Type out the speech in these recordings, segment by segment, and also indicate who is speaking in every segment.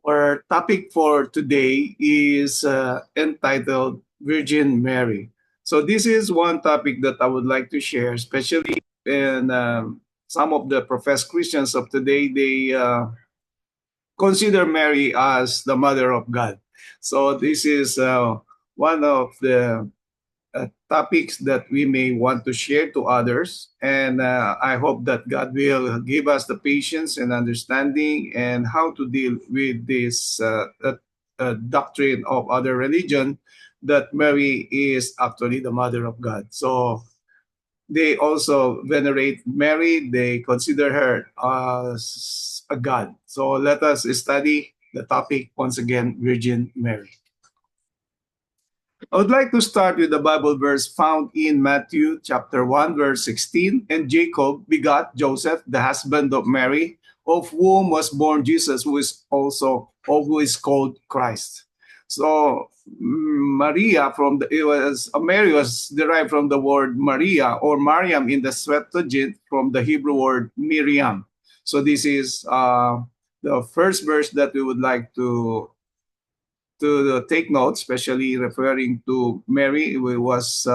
Speaker 1: Our topic for today is entitled Virgin Mary. So this is one topic that I would like to share, especially in some of the professed Christians of today. They consider Mary as the mother of God. So this is one of the topics that we may want to share to others. And I hope that God will give us the patience and understanding and how to deal with this doctrine of other religion that Mary is actually the mother of God. So they also venerate Mary. They consider her as a God. So let us study the topic once again, Virgin Mary. I would like to start with the Bible verse found in Matthew chapter 1, verse 16. And Jacob begot Joseph, the husband of Mary, of whom was born Jesus, who is also who is called Christ. So Maria Mary was derived from the word Maria or Mariam in the Septuagint from the Hebrew word Miriam. So this is the first verse that we would like to take note, especially referring to Mary, who was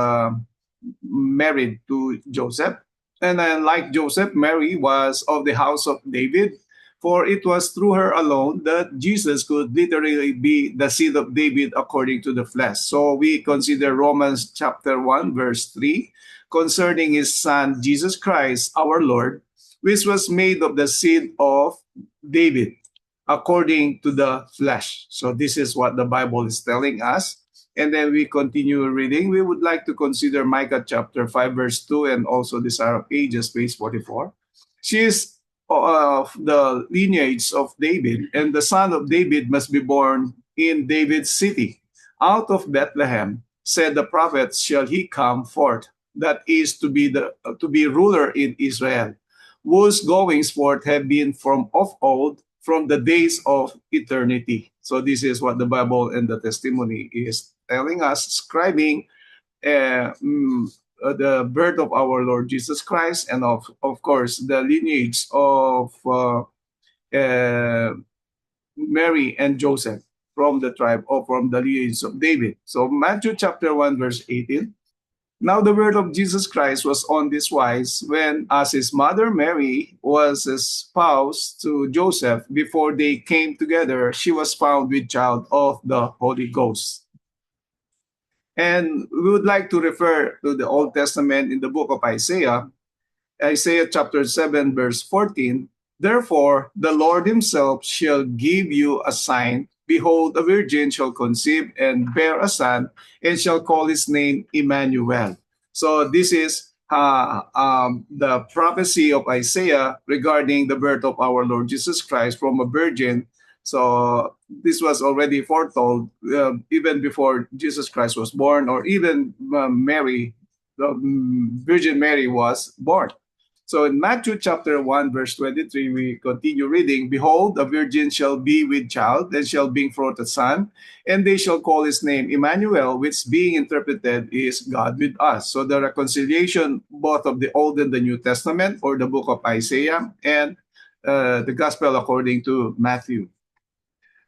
Speaker 1: married to Joseph. And like Joseph, Mary was of the house of David, for it was through her alone that Jesus could literally be the seed of David according to the flesh. So we consider Romans chapter 1, verse 3, concerning his son, Jesus Christ, our Lord, which was made of the seed of David according to the flesh. So this is what the Bible is telling us. And then we continue reading. We would like to consider Micah chapter 5, verse 2, and also Desire of Ages, page 44. She is of the lineage of David, and the son of David must be born in David's city. Out of Bethlehem, said the prophet, shall he come forth, that is to be ruler in Israel, whose goings forth have been from of old, from the days of eternity. So this is what the Bible and the testimony is telling us, describing the birth of our Lord Jesus Christ, and of course the lineage of Mary and Joseph from the tribe or from the lineage of David. So Matthew chapter 1 verse 18. Now the word of Jesus Christ was on this wise, when as his mother Mary was espoused to Joseph, before they came together, she was found with child of the Holy Ghost. And we would like to refer to the Old Testament in the book of Isaiah, Isaiah chapter 7, verse 14. Therefore, the Lord himself shall give you a sign. Behold, a virgin shall conceive and bear a son, and shall call his name Emmanuel. So this is the prophecy of Isaiah regarding the birth of our Lord Jesus Christ from a virgin. So this was already foretold even before Jesus Christ was born, or even Mary, the Virgin Mary was born. So in Matthew chapter 1, verse 23, we continue reading, behold, a virgin shall be with child, and shall bring forth a son, and they shall call his name Emmanuel, which being interpreted is God with us. So the reconciliation both of the Old and the New Testament, or the book of Isaiah, and the Gospel according to Matthew.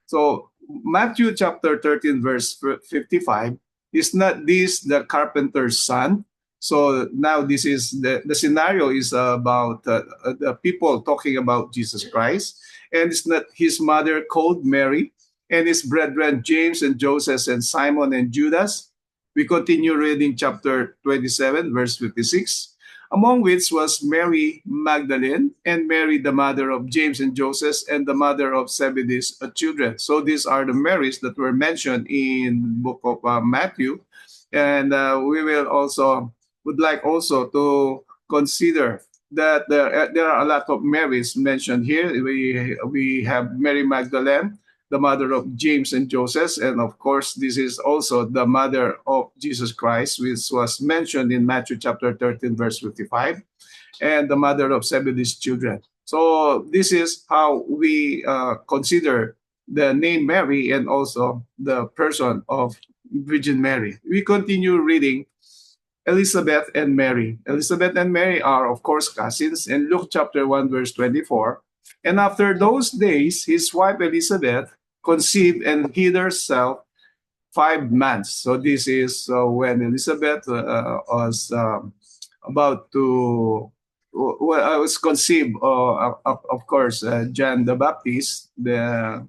Speaker 1: So Matthew chapter 13, verse 55, is not this the carpenter's son? So now this is the scenario is about the people talking about Jesus Christ. And it's not his mother called Mary, and his brethren James and Joseph and Simon and Judas. We continue reading chapter 27, verse 56, among which was Mary Magdalene, and Mary, the mother of James and Joseph, and the mother of Zebedee's children. So these are the Marys that were mentioned in the book of Matthew. And we will also would like also to consider that there are a lot of Marys mentioned here. We have Mary Magdalene, the mother of James and Joseph, and of course, this is also the mother of Jesus Christ, which was mentioned in Matthew chapter 13, verse 55, and the mother of Zebedee's children. So this is how we consider the name Mary and also the person of Virgin Mary. We continue reading Elizabeth and Mary. Elizabeth and Mary are, of course, cousins. In Luke chapter 1, verse 24, and after those days, his wife Elizabeth conceived and hid herself 5 months. So this is when Elizabeth was about to, well, I was conceived, of course, John the Baptist, the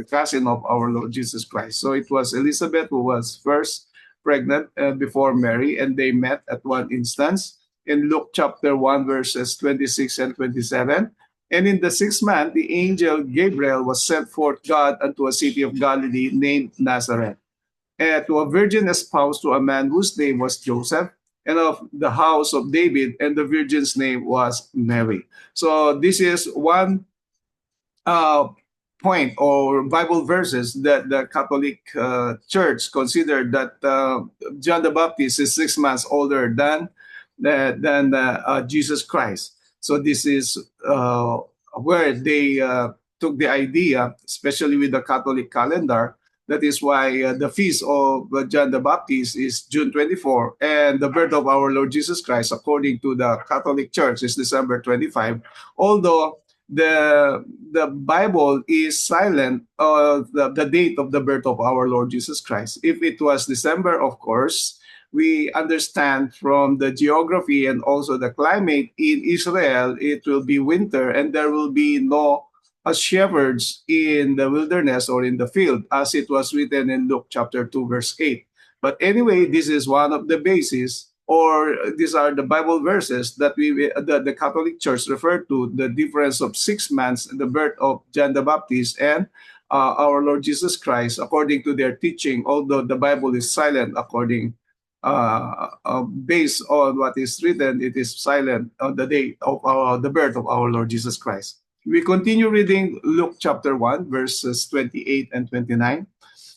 Speaker 1: cousin of our Lord Jesus Christ. So it was Elizabeth who was first pregnant before Mary, and they met at one instance in Luke chapter 1, verses 26 and 27. And in the 6th month, the angel Gabriel was sent forth God unto a city of Galilee named Nazareth, to a virgin espoused to a man whose name was Joseph, and of the house of David, and the virgin's name was Mary. So this is one uh, point or Bible verses that the Catholic Church considered that John the Baptist is 6 months older than Jesus Christ. So this is where they took the idea, especially with the Catholic calendar. That is why the feast of John the Baptist is June 24, and the birth of our Lord Jesus Christ, according to the Catholic Church, is December 25. Although the Bible is silent the date of the birth of our Lord Jesus Christ. If it was December, of course, we understand from the geography and also the climate in Israel, it will be winter and there will be no shepherds in the wilderness or in the field, as it was written in Luke chapter 2, verse 8. But anyway, this is one of the bases, or these are the Bible verses that the Catholic Church referred to, the difference of 6 months, the birth of John the Baptist and our Lord Jesus Christ, according to their teaching, although the Bible is silent according based on what is written, it is silent on the day of the birth of our Lord Jesus Christ. We continue reading Luke chapter 1, verses 28 and 29.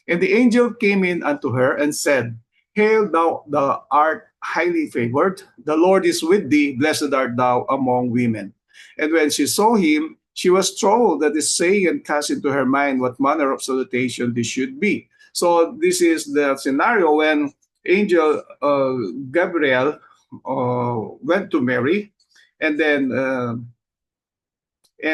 Speaker 1: And the angel came in unto her and said, Hail, thou art highly favored. The Lord is with thee. Blessed art thou among women. And when she saw him, she was troubled at his saying, and cast into her mind what manner of salutation this should be. So this is the scenario when angel Gabriel went to Mary, and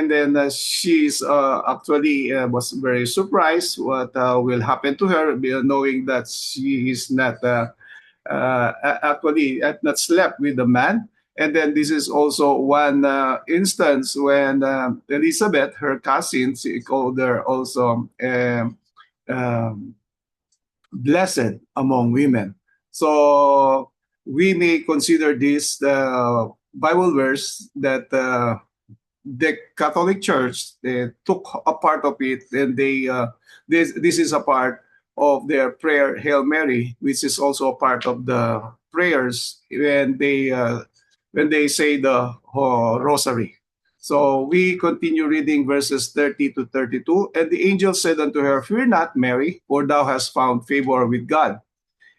Speaker 1: then she's actually was very surprised what will happen to her, knowing that she is not actually had not slept with the man. And then this is also one instance when Elizabeth, her cousin, she called her also blessed among women. So we may consider this the Bible verse that the Catholic Church, they took a part of it, and this is a part of their prayer Hail Mary, which is also a part of the prayers when they say the Rosary. So we continue reading verses 30 to 32. And the angel said unto her, Fear not, Mary, for thou hast found favor with God.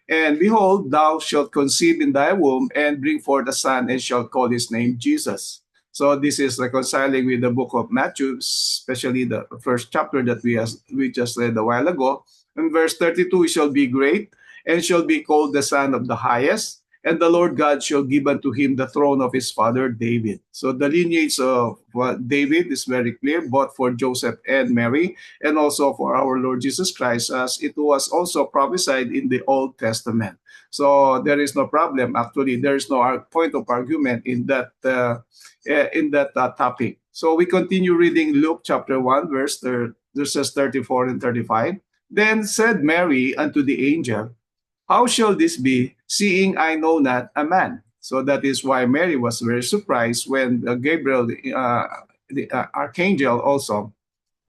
Speaker 1: And behold, thou shalt conceive in thy womb and bring forth a son, and shalt call his name Jesus. So this is reconciling with the book of Matthew, especially the first chapter that we just read a while ago. In verse 32, he shall be great and shall be called the Son of the Highest, and the Lord God shall give unto him the throne of his father David. So the lineage of David is very clear, both for Joseph and Mary, and also for our Lord Jesus Christ, as it was also prophesied in the Old Testament. So there is no problem. Actually, there is no point of argument in that topic. So we continue reading Luke chapter 1, verses 34 and 35. Then said Mary unto the angel, How shall this be, seeing I know not a man? So that is why Mary was very surprised when Gabriel, the archangel, also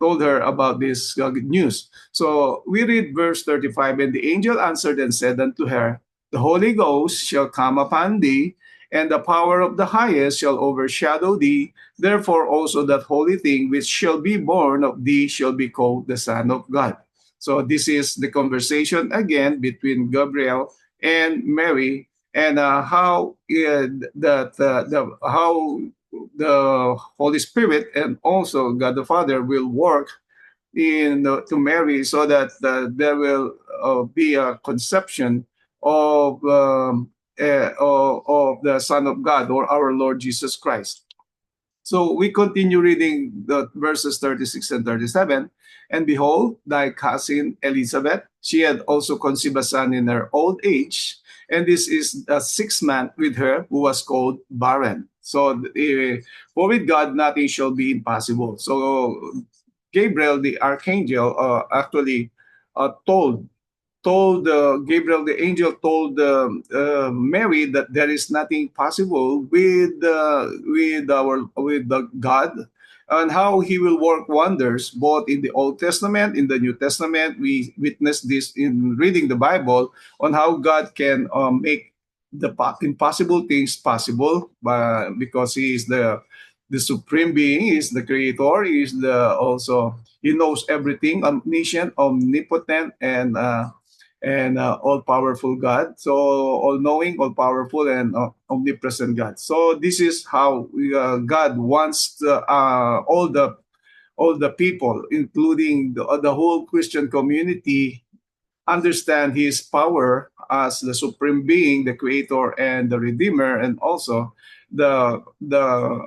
Speaker 1: told her about this news. So we read verse 35, And the angel answered and said unto her, The Holy Ghost shall come upon thee, and the power of the highest shall overshadow thee. Therefore also that holy thing which shall be born of thee shall be called the Son of God. So this is the conversation again between Gabriel and Mary, and how how the Holy Spirit and also God the Father will work to Mary, so that there will be a conception of the Son of God, or our Lord Jesus Christ. So we continue reading the verses 36 and 37. And behold, thy cousin Elizabeth, she had also conceived a son in her old age. And this is the 6th month with her, who was called barren. So, for with God, nothing shall be impossible. So, Gabriel, the archangel, actually told Gabriel, the angel, told Mary that there is nothing possible with the God, and how He will work wonders both in the Old Testament, in the New Testament. We witness this in reading the Bible on how God can make the impossible things possible, because He is the supreme being, He is the creator, He is the also He knows everything, omniscient, omnipotent, and all powerful God. So all knowing, all powerful, and omnipresent God. So this is how God wants all the people, including the whole Christian community, understand His power as the supreme being, the creator and the redeemer, and also the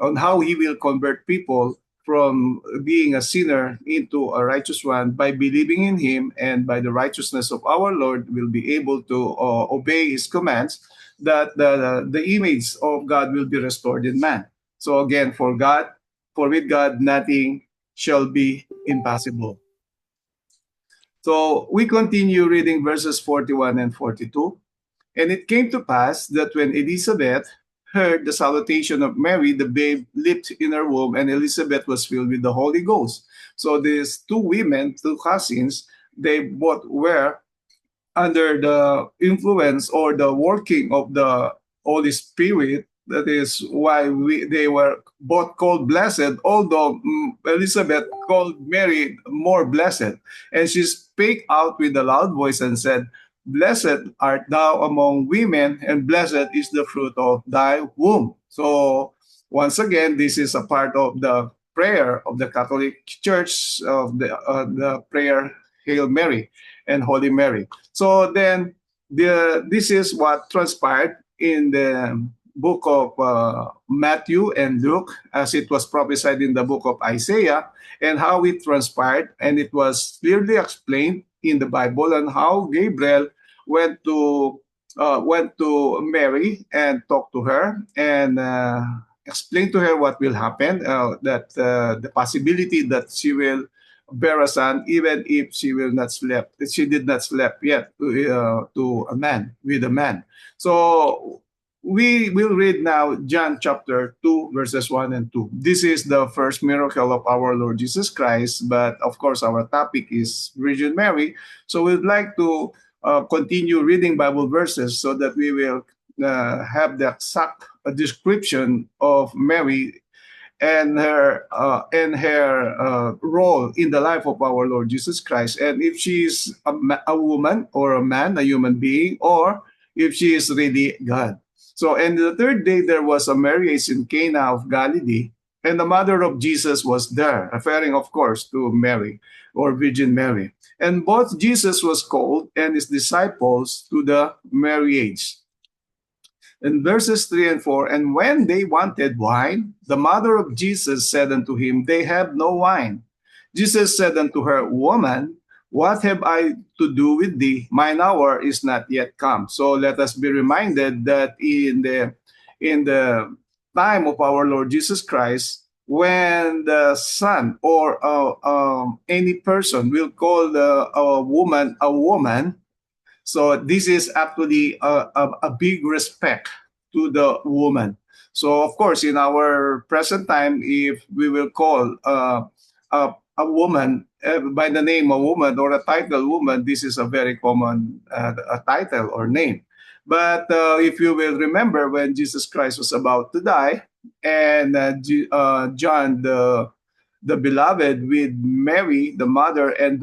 Speaker 1: on how He will convert people from being a sinner into a righteous one by believing in Him, and by the righteousness of our Lord will be able to obey His commands, that the image of God will be restored in man. So again, for with God nothing shall be impossible. So we continue reading verses 41 and 42. And it came to pass that when Elizabeth heard the salutation of Mary, the babe leaped in her womb, and Elizabeth was filled with the Holy Ghost. So these two women, two cousins, they both were under the influence or the working of the Holy Spirit. That is why they were both called blessed, although Elizabeth called Mary more blessed. And she spake out with a loud voice and said, Blessed art thou among women, and blessed is the fruit of thy womb. So, once again, this is a part of the prayer of the Catholic Church, of the prayer Hail Mary and Holy Mary. So then, this is what transpired in the book of Matthew and Luke, as it was prophesied in the book of Isaiah, and how it transpired, and it was clearly explained in the Bible, and how Gabriel went to Mary and talked to her, and explained to her what will happen, that the possibility that she will bear a son, even if she did not sleep yet to a man, with a man. So we will read now John chapter 2, verses 1 and 2. This is the first miracle of our Lord Jesus Christ, but of course, our topic is Virgin Mary. So we'd like to continue reading Bible verses so that we will have the exact description of Mary and her role in the life of our Lord Jesus Christ, and if she is a woman or a man, a human being, or if she is really God. So, and the third day there was a marriage in Cana of Galilee, and the mother of Jesus was there, referring, of course, to Mary or Virgin Mary. And both Jesus was called and his disciples to the marriage. In verses 3 and 4, and when they wanted wine, the mother of Jesus said unto him, They have no wine. Jesus said unto her, Woman, what have I to do with thee? Mine hour is not yet come. So let us be reminded that in the time of our Lord Jesus Christ, when the son or any person will call a woman a woman, so this is actually a big respect to the woman. So of course, in our present time, if we will call a woman by the name a woman or a title woman, this is a very common a title or name. But if you will remember, when Jesus Christ was about to die, and John the beloved with Mary, the mother, and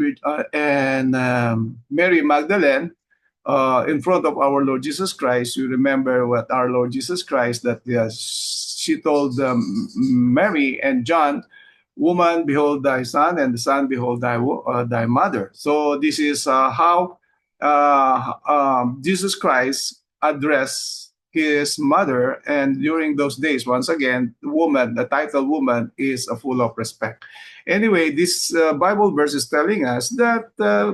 Speaker 1: Mary Magdalene, in front of our Lord Jesus Christ, you remember what our Lord Jesus Christ, that she told Mary and John, Woman, behold thy son, and the son, behold thy mother. So this is how Jesus Christ addressed his mother. And during those days, once again, woman, the title woman, is a full of respect. Anyway, this Bible verse is telling us that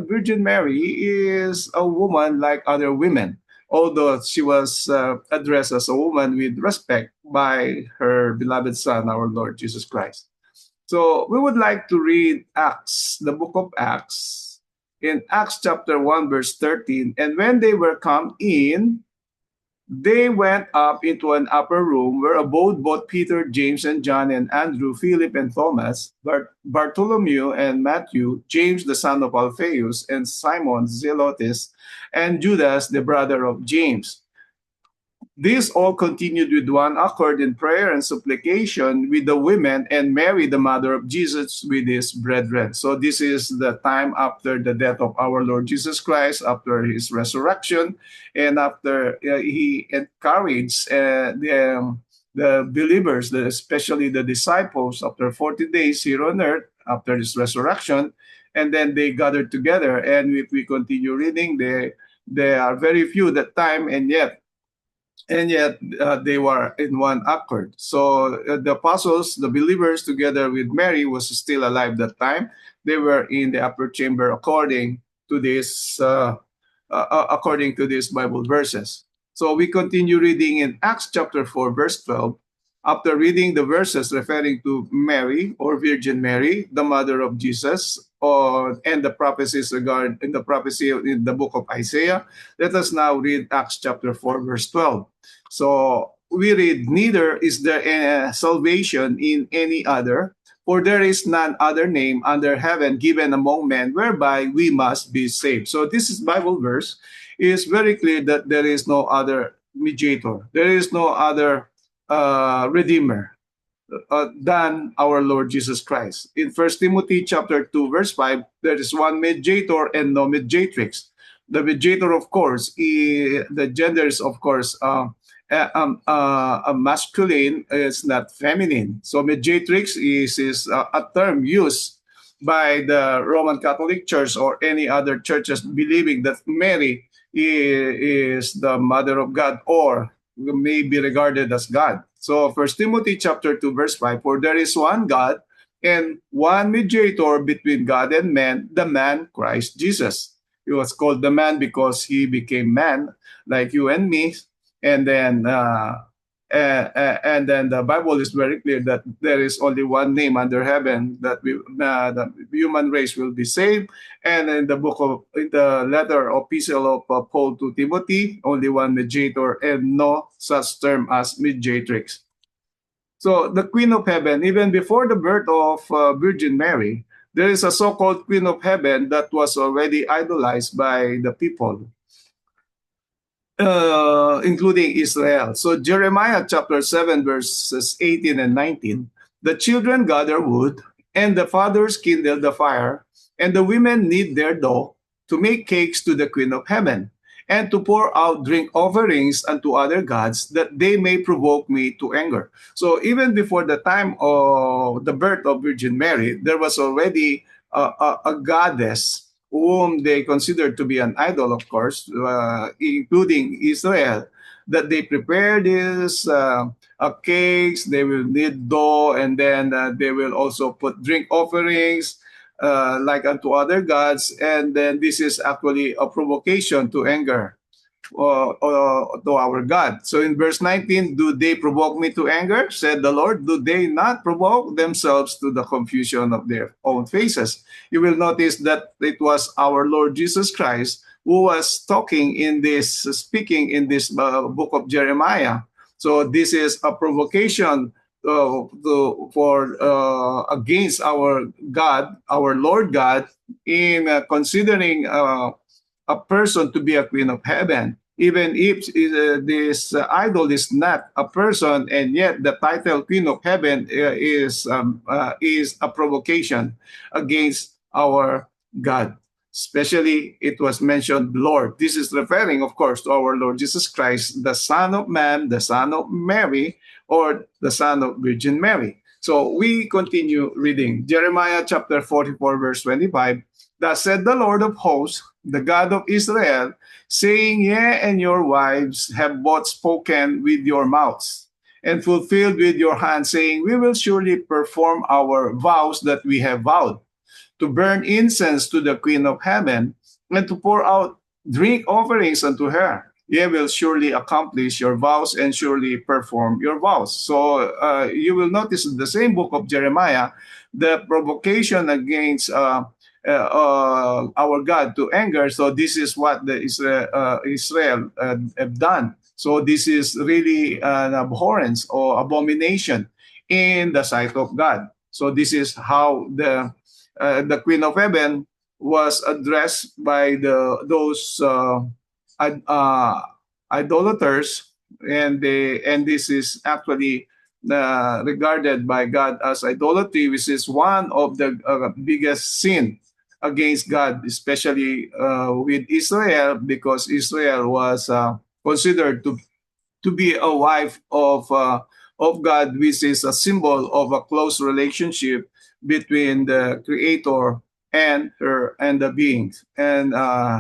Speaker 1: Virgin Mary is a woman like other women, although she was addressed as a woman with respect by her beloved Son, our Lord Jesus Christ. So we would like to read Acts, the book of Acts, in Acts chapter 1, verse 13. And when they were come in, they went up into an upper room where abode both Peter, James, and John, and Andrew, Philip, and Thomas, Bartholomew, and Matthew, James, the son of Alphaeus, and Simon Zelotes, and Judas, the brother of James. This all continued with one accord in prayer and supplication with the women and Mary, the mother of Jesus, with his brethren. So this is the time after the death of our Lord Jesus Christ, after his resurrection, and after he encouraged the believers, especially the disciples, after 40 days here on earth, after his resurrection, and then they gathered together. And if we continue reading, there are very few that time, and yet they were in one accord. So the apostles, the believers, together with Mary, was still alive that time. They were in the upper chamber according to these Bible verses. So we continue reading in Acts chapter 4, verse 12. After reading the verses referring to Mary or Virgin Mary, the mother of Jesus, and the prophecies in the prophecy in the book of Isaiah, let us now read Acts chapter 4, verse 12. So we read, neither is there any salvation in any other, for there is none other name under heaven given among men whereby we must be saved. So this is Bible verse is very clear that there is no other mediator. There is no other Redeemer than our Lord Jesus Christ. In 1 Timothy chapter 2, verse 5, there is one mediator and no mediatrix. The mediator, of course, the gender is, of course, a masculine, is not feminine. So mediatrix is a term used by the Roman Catholic Church or any other churches believing that Mary is the mother of God or may be regarded as God. So 1 Timothy chapter 2, verse 5, for there is one God and one mediator between God and man, the man Christ Jesus. He was called the man because he became man like you and me. And then the Bible is very clear that there is only one name under heaven that the human race will be saved. And in the letter or epistle of Paul to Timothy, only one mediator and no such term as mediatrix. So the Queen of Heaven, even before the birth of Virgin Mary, there is a so-called Queen of Heaven that was already idolized by the people. Including Israel. So Jeremiah chapter 7, verses 18 and 19, the children gather wood, and the fathers kindle the fire, and the women knead their dough to make cakes to the Queen of Heaven, and to pour out drink offerings unto other gods, that they may provoke me to anger. So even before the time of the birth of Virgin Mary, there was already a goddess whom they considered to be an idol, of course, including Israel, that they prepare this cakes, they will knead dough, and then they will also put drink offerings like unto other gods, and then this is actually a provocation to anger to our God. So in verse 19, do they provoke me to anger, said the Lord? Do they not provoke themselves to the confusion of their own faces? You will notice that it was our Lord Jesus Christ who was speaking in this book of Jeremiah. So this is a provocation against our God, our Lord God, in considering a person to be a Queen of Heaven, even if this idol is not a person, and yet the title Queen of Heaven is a provocation against our God. Especially, it was mentioned Lord. This is referring, of course, to our Lord Jesus Christ, the Son of Man, the Son of Mary, or the Son of Virgin Mary. So we continue reading Jeremiah chapter 44, verse 25. Thus said the Lord of hosts, the God of Israel, saying, Yea, and your wives have both spoken with your mouths, and fulfilled with your hands, saying, We will surely perform our vows that we have vowed, to burn incense to the Queen of Heaven, and to pour out drink offerings unto her. Ye will surely accomplish your vows and surely perform your vows. So you will notice in the same book of Jeremiah, the provocation against our God to anger. So this is what the Israel have done. So this is really an abhorrence or abomination in the sight of God. So this is how the Queen of Heaven was addressed by those idolaters, and this is actually regarded by God as idolatry, which is one of the biggest sin against God, especially with Israel, because Israel was considered to be a wife of God, which is a symbol of a close relationship between the Creator and her and the beings and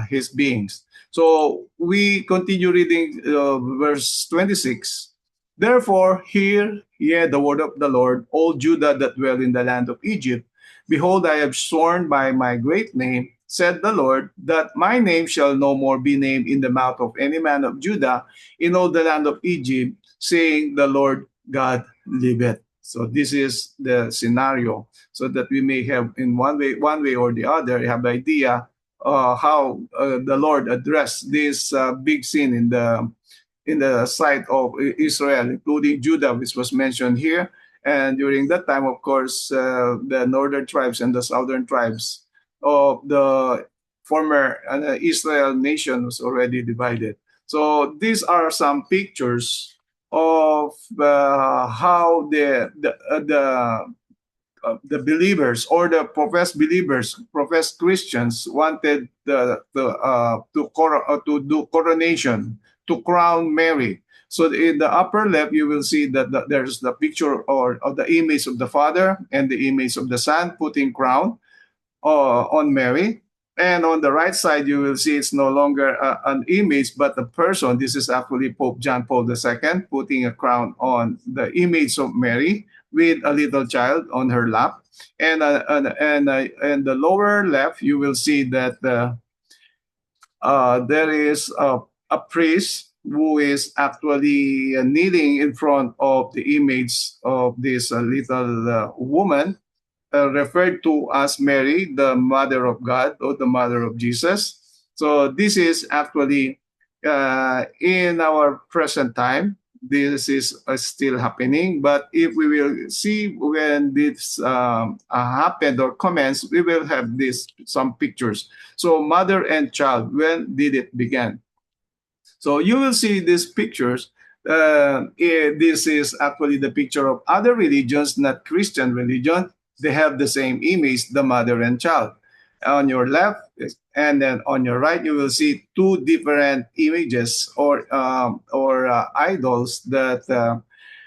Speaker 1: his beings. So we continue reading verse 26. Therefore, hear ye the word of the Lord, all Judah that dwell in the land of Egypt. Behold, I have sworn by my great name, said the Lord, that my name shall no more be named in the mouth of any man of Judah in all the land of Egypt, saying, The Lord God liveth. So this is the scenario, so that we may have in one way or the other, have idea how the Lord addressed this big sin in the sight of Israel, including Judah, which was mentioned here. And during that time, of course, the northern tribes and the southern tribes of the former Israel nation was already divided. So these are some pictures of how the believers or the professed believers, professed Christians wanted to do coronation, to crown Mary. So in the upper left, you will see that there's the picture or of the image of the Father and the image of the Son putting crown on Mary. And on the right side, you will see it's no longer an image, but a person. This is actually Pope John Paul II putting a crown on the image of Mary with a little child on her lap. And the lower left, you will see that there is a priest who is actually kneeling in front of the image of this little woman, referred to as Mary, the mother of God or the mother of Jesus. So this is actually in our present time. This is still happening, but if we will see when this happened or commenced, we will have this some pictures. So mother and child, when did it begin? So you will see these pictures. This is actually the picture of other religions, not Christian religion. They have the same image, the mother and child. On your left, and then on your right, you will see two different images or idols that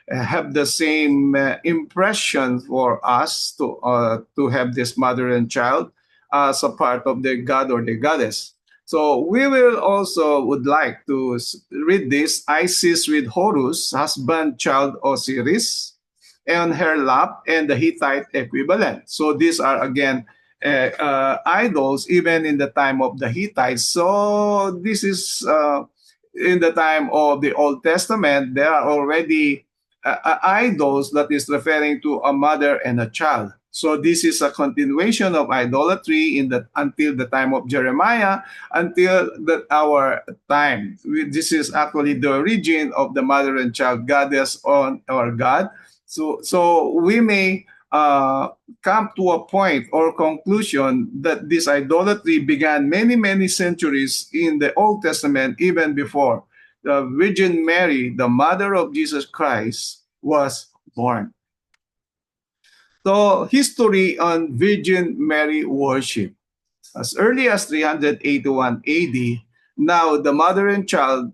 Speaker 1: have the same impression for us to have this mother and child as a part of the god or the goddess. So we will also would like to read this. Isis with Horus, husband, child Osiris, on her lap, and the Hittite equivalent. So these are again idols even in the time of the Hittites. So this is in the time of the Old Testament. There are already idols that is referring to a mother and a child. So this is a continuation of idolatry until the time of Jeremiah, until our time. This is actually the origin of the mother and child goddess on our God. So we may come to a point or conclusion that this idolatry began many, many centuries in the Old Testament, even before the Virgin Mary, the mother of Jesus Christ, was born. So, history on Virgin Mary worship. As early as 381 AD, now the mother and child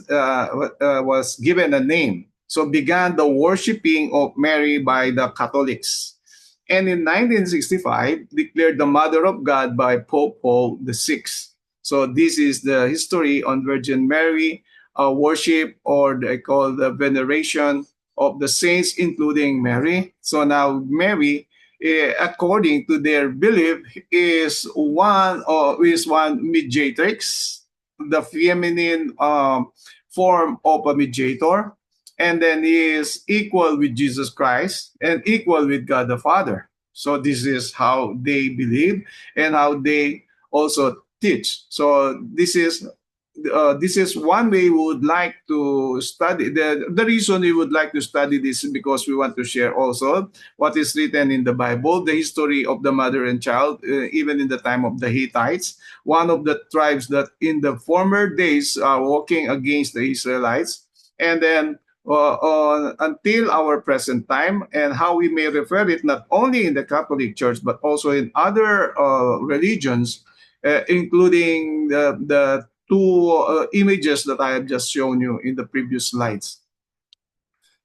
Speaker 1: was given a name. So began the worshiping of Mary by the Catholics. and in 1965 declared the Mother of God by Pope Paul VI. So this is the history on Virgin Mary, worship, or they call the veneration of the saints, including Mary. So now Mary, according to their belief, is one mediatrix, the feminine form of a mediator, and then he is equal with Jesus Christ and equal with God the Father. So this is how they believe and how they also teach. So this is one way we would like to study. The reason we would like to study this is because we want to share also what is written in the Bible, the history of the mother and child, even in the time of the Hittites, one of the tribes that in the former days are walking against the Israelites, and then until our present time, and how we may refer it not only in the Catholic Church but also in other religions, including the two images that I have just shown you in the previous slides.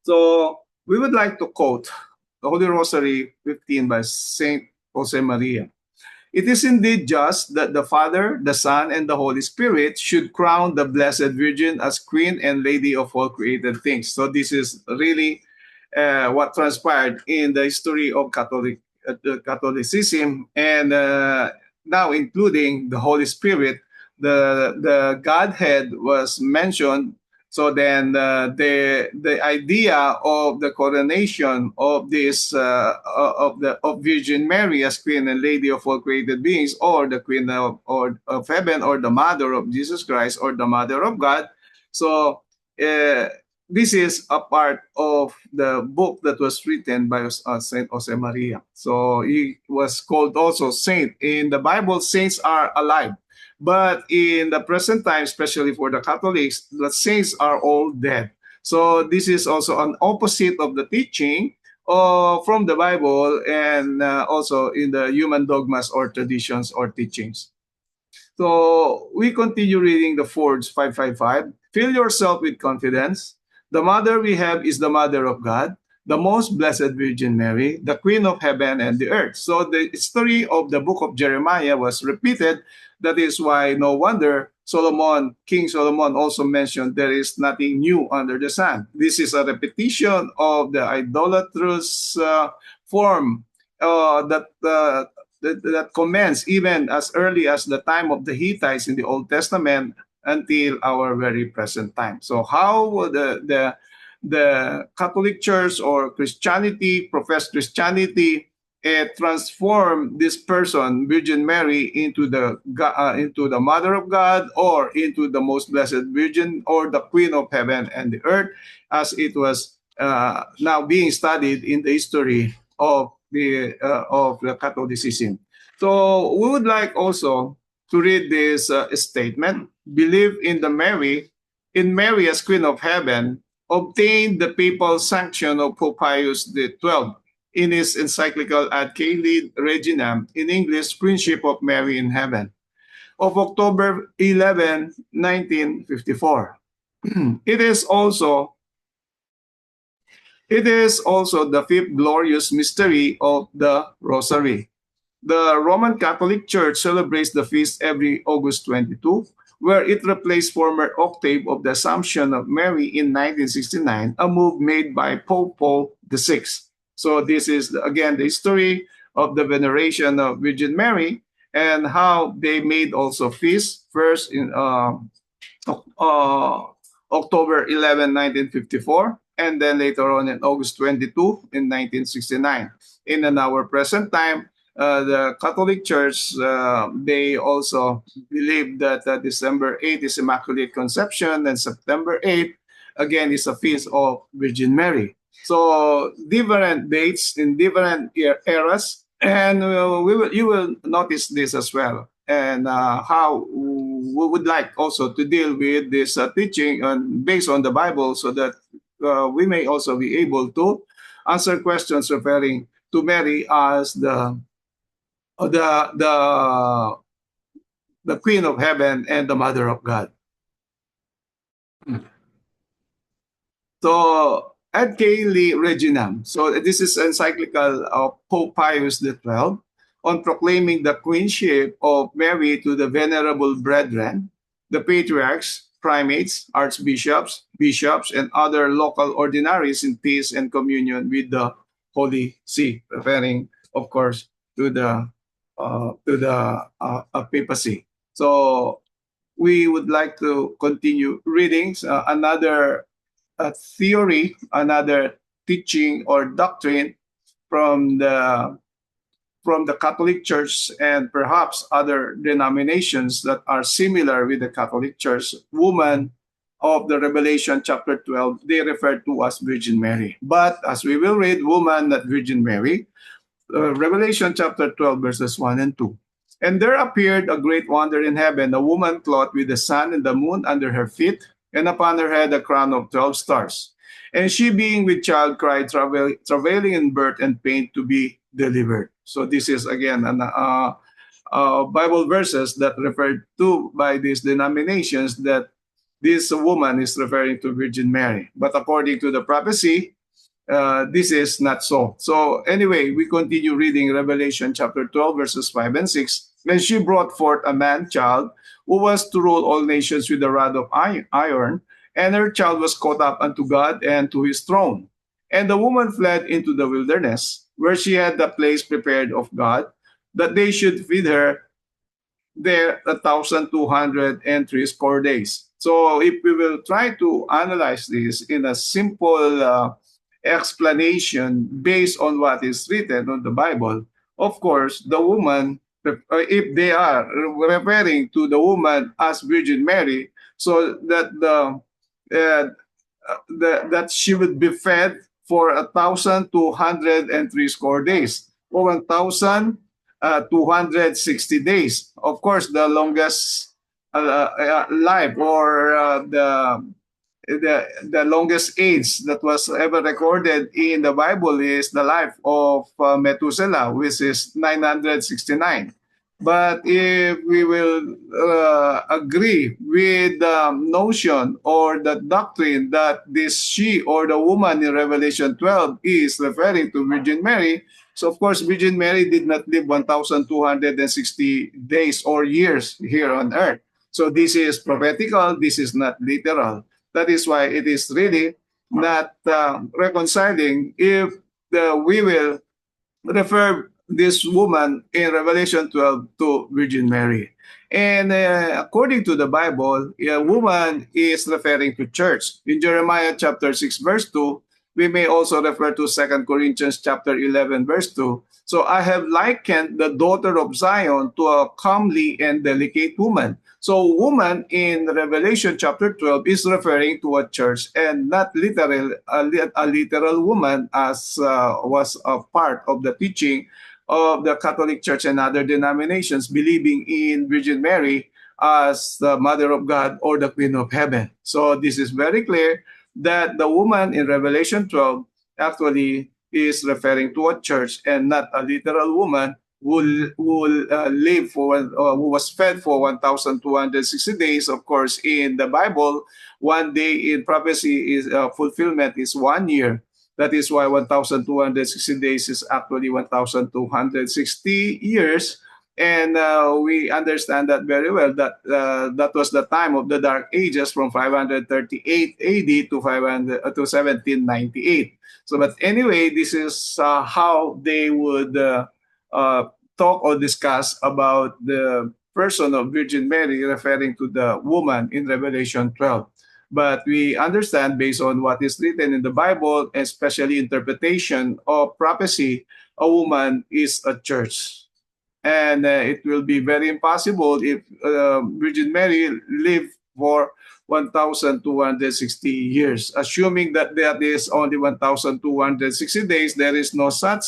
Speaker 1: So we would like to quote the Holy Rosary 15 by Saint Jose Maria. It is indeed just that the Father, the Son, and the Holy Spirit should crown the Blessed Virgin as Queen and Lady of all created things. So this is really what transpired in the history of Catholicism, and now including the Holy Spirit. The Godhead was mentioned. So then the idea of the coronation of this of Virgin Mary as Queen and Lady of all created beings, or the Queen of Heaven, or the Mother of Jesus Christ, or the Mother of God. So this is a part of the book that was written by Saint Jose Maria. So he was called also saint. In the Bible, saints are alive. But in the present time, especially for the Catholics, the saints are all dead. So this is also an opposite of the teaching from the Bible, and also in the human dogmas or traditions or teachings. So we continue reading the Forge 555. Fill yourself with confidence. The mother we have is the mother of God, the most blessed Virgin Mary, the Queen of heaven and the earth. So the story of the book of Jeremiah was repeated. That is why no wonder King Solomon also mentioned there is nothing new under the sun. This is a repetition of the idolatrous form that commenced even as early as the time of the Hittites in the Old Testament until our very present time. So how the Catholic Church or Christianity, professed Christianity, transform this person, Virgin Mary, into the Mother of God, or into the Most Blessed Virgin, or the Queen of Heaven and the Earth, as it was now being studied in the history of the Catholicism. So we would like also to read this statement. Believe in in Mary as Queen of Heaven, obtained the papal sanction of Pope Pius XII in his encyclical Ad Caeli Reginam, in English, Queenship of Mary in Heaven, of October 11, 1954. It is also the fifth glorious mystery of the Rosary. The Roman Catholic Church celebrates the feast every August 22, where it replaced former octave of the Assumption of Mary in 1969, a move made by Pope Paul VI. So this is, again, the history of the veneration of Virgin Mary and how they made also feast, first in October 11, 1954, and then later on in August 22 in 1969. In our present time, the Catholic Church, they also believe that December 8 is Immaculate Conception, and September 8, again, is a feast of Virgin Mary. So different dates in different eras, and you will notice this as well, and how we would like also to deal with this teaching based on the Bible, so that we may also be able to answer questions referring to Mary as uh, the the the Queen of Heaven and the Mother of God. So Ad Caeli Reginam. So this is encyclical of Pope Pius XII on proclaiming the queenship of Mary to the venerable brethren, the patriarchs, primates, archbishops, bishops, and other local ordinaries in peace and communion with the Holy See, referring, of course, to the papacy. So we would like to continue reading another theory, another teaching or doctrine from the Catholic Church and perhaps other denominations that are similar with the Catholic Church. Woman of the Revelation chapter 12, they refer to as Virgin Mary. But as we will read, woman, not Virgin Mary, Revelation chapter 12, verses 1 and 2. And there appeared a great wonder in heaven, a woman clothed with the sun and the moon under her feet, and upon her head a crown of 12 stars. And she, being with child, cried, travailing in birth and pain to be delivered. So this is again an Bible verses that referred to by these denominations that this woman is referring to Virgin Mary. But according to the prophecy, this is not so. So anyway, we continue reading Revelation chapter 12, verses 5 and 6. And she brought forth a man child who was to rule all nations with a rod of iron, and her child was caught up unto God and to his throne. And the woman fled into the wilderness, where she had the place prepared of God, that they should feed her there 1,203 days. So if we will try to analyze this in a simple explanation based on what is written on the Bible, of course, the woman, if they are referring to the woman as Virgin Mary, so that that she would be fed for 1,203 days, or 1,260 days. Of course, the longest life, or the longest age that was ever recorded in the Bible is the life of Methuselah, which is 969. But if we will agree with the notion or the doctrine that this she or the woman in Revelation 12 is referring to Virgin Mary, so of course Virgin Mary did not live 1,260 days or years here on earth. So this is prophetical, this is not literal. That is why it is really not reconciling if we will refer this woman in Revelation 12 to Virgin Mary. And according to the Bible, a woman is referring to church. In Jeremiah chapter 6, verse 2, we may also refer to 2 Corinthians chapter 11, verse 2. So I have likened the daughter of Zion to a comely and delicate woman. So woman in Revelation chapter 12 is referring to a church and not a literal woman as was a part of the teaching of the Catholic Church and other denominations believing in Virgin Mary as the Mother of God or the Queen of Heaven. So this is very clear that the woman in Revelation 12 actually is referring to a church and not a literal woman who live for who was fed for 1,260 days. Of course, in the Bible, one day in prophecy is fulfillment is 1 year. That is why 1,260 days is actually 1,260 years. And we understand that very well, that that was the time of the Dark Ages from 538 AD to 1798. So, but anyway, this is how they would talk or discuss about the person of Virgin Mary, referring to the woman in Revelation 12. But we understand, based on what is written in the Bible, especially interpretation of prophecy, a woman is a church. And it will be very impossible if Virgin Mary lived for 1,260 years. Assuming that there is only 1,260 days, there is no such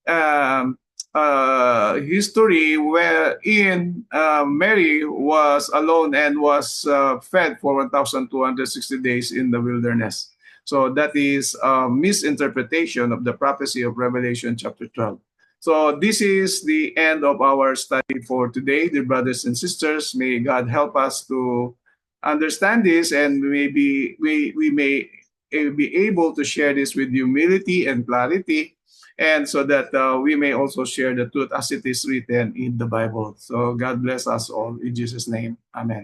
Speaker 1: um, history wherein Mary was alone and was fed for 1,260 days in the wilderness. So that is a misinterpretation of the prophecy of Revelation chapter 12. So this is the end of our study for today, dear brothers and sisters. May God help us to understand this, and maybe we may be able to share this with humility and clarity, and so that we may also share the truth as it is written in the Bible. So God bless us all in Jesus' name. Amen.